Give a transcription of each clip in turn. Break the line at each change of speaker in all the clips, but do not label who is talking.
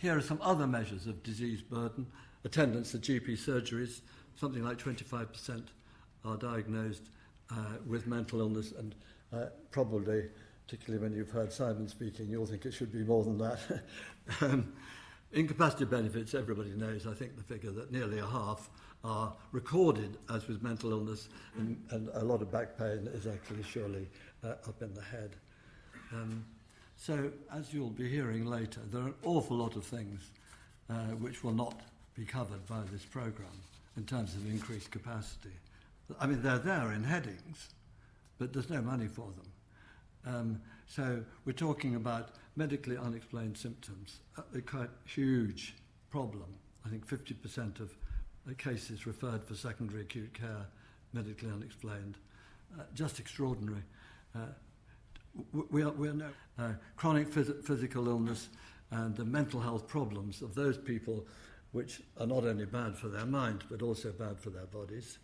Here are some other measures of disease burden. Attendance at GP surgeries, something like 25% are diagnosed with mental illness, and probably, particularly when you've heard Simon speaking, you'll think it should be more than that. Incapacity benefits, everybody knows, I think the figure that nearly a half are recorded as with mental illness, and a lot of back pain is actually surely up in the head. So, as you'll be hearing later, there are an awful lot of things which will not be covered by this programme in terms of increased capacity. I mean, they're there in headings, but there's no money for them. So we're talking about medically unexplained symptoms, a quite huge problem. I think 50% of cases referred for secondary acute care, medically unexplained. Just extraordinary. We know chronic physical illness and the mental health problems of those people, which are not only bad for their mind, but also bad for their bodies.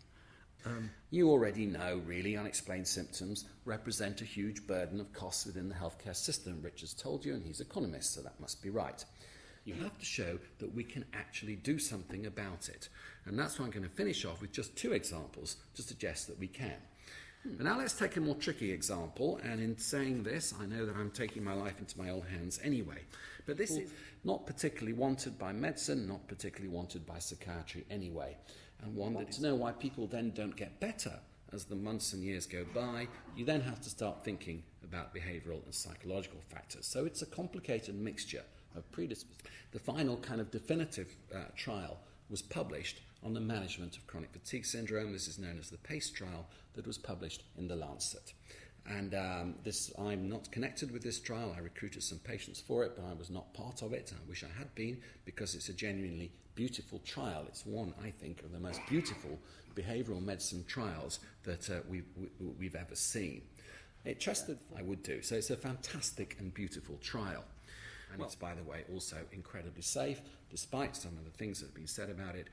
You already know, really, unexplained symptoms represent a huge burden of costs within the healthcare system. Richard's told you, and he's an economist, so that must be right. You have to show that we can actually do something about it. And that's why I'm going to finish off with just 2 examples to suggest that we can. But now let's take a more tricky example, and in saying this, I know that I'm taking my life into my own hands anyway. But this is not particularly wanted by medicine, not particularly wanted by psychiatry anyway. And one that to know why people then don't get better as the months and years go by, you then have to start thinking about behavioural and psychological factors. So it's a complicated mixture of predisposition. The final kind of definitive trial was published on the management of chronic fatigue syndrome. This is known as the PACE trial, that was published in The Lancet. And I'm not connected with this trial. I recruited some patients for it, but I was not part of it. I wish I had been, because it's a genuinely beautiful trial. It's one, I think, of the most beautiful behavioural medicine trials that we've ever seen. It trusted I would do. So it's a fantastic and beautiful trial. And it's, by the way, also incredibly safe, despite some of the things that have been said about it.